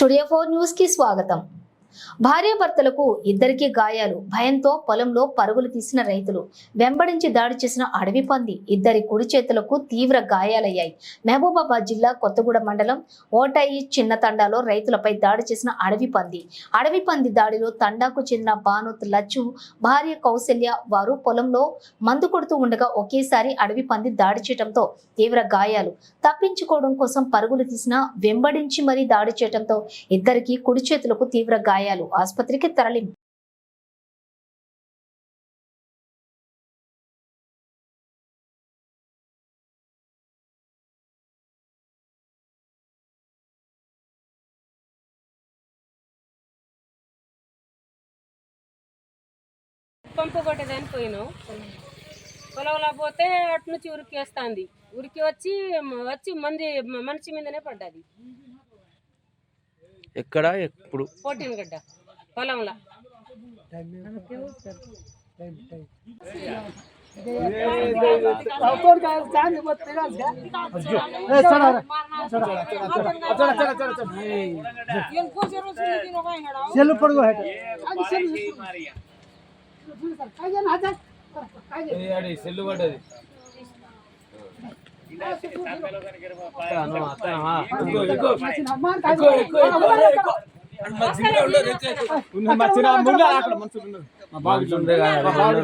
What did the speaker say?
Studio 4 news కి స్వాగతం. భార్యాభర్తలకు ఇద్దరికి గాయాలు. భయంతో పొలంలో పరుగులు తీసిన రైతులు. వెంబడించి దాడి చేసిన అడవి పంది. ఇద్దరి కుడి చేతులకు తీవ్ర గాయాలయ్యాయి. మహబూబాబాద్ జిల్లా కొత్తగూడెం మండలం ఓటాయి చిన్న తండాలో రైతులపై దాడి చేసిన అడవి పంది దాడిలో తండాకు చెందిన బానోత్ లచ్చు భార్య కౌశల్య వారు పొలంలో మందు కొడుతూ ఉండగా ఒకేసారి అడవి పంది దాడి చేయడంతో తీవ్ర గాయాలు. తప్పించుకోవడం కోసం పరుగులు తీసిన వెంబడించి మరీ దాడి చేయడంతో ఇద్దరికి కుడి చేతులకు తీవ్ర గాయాలు. ఆసుపత్రికి తరలింపు. పంపు కొట్టేదాన్ని పోయినాం. పొలంలో పోతే అటు నుంచి ఉరికి వేస్తుంది. ఉరికి వచ్చి మనిషి మీదనే పడ్డది. ఎక్కడ ఎప్పుడు? 14 గడ్డ పొలంలో. సెల్లు పడ్డది.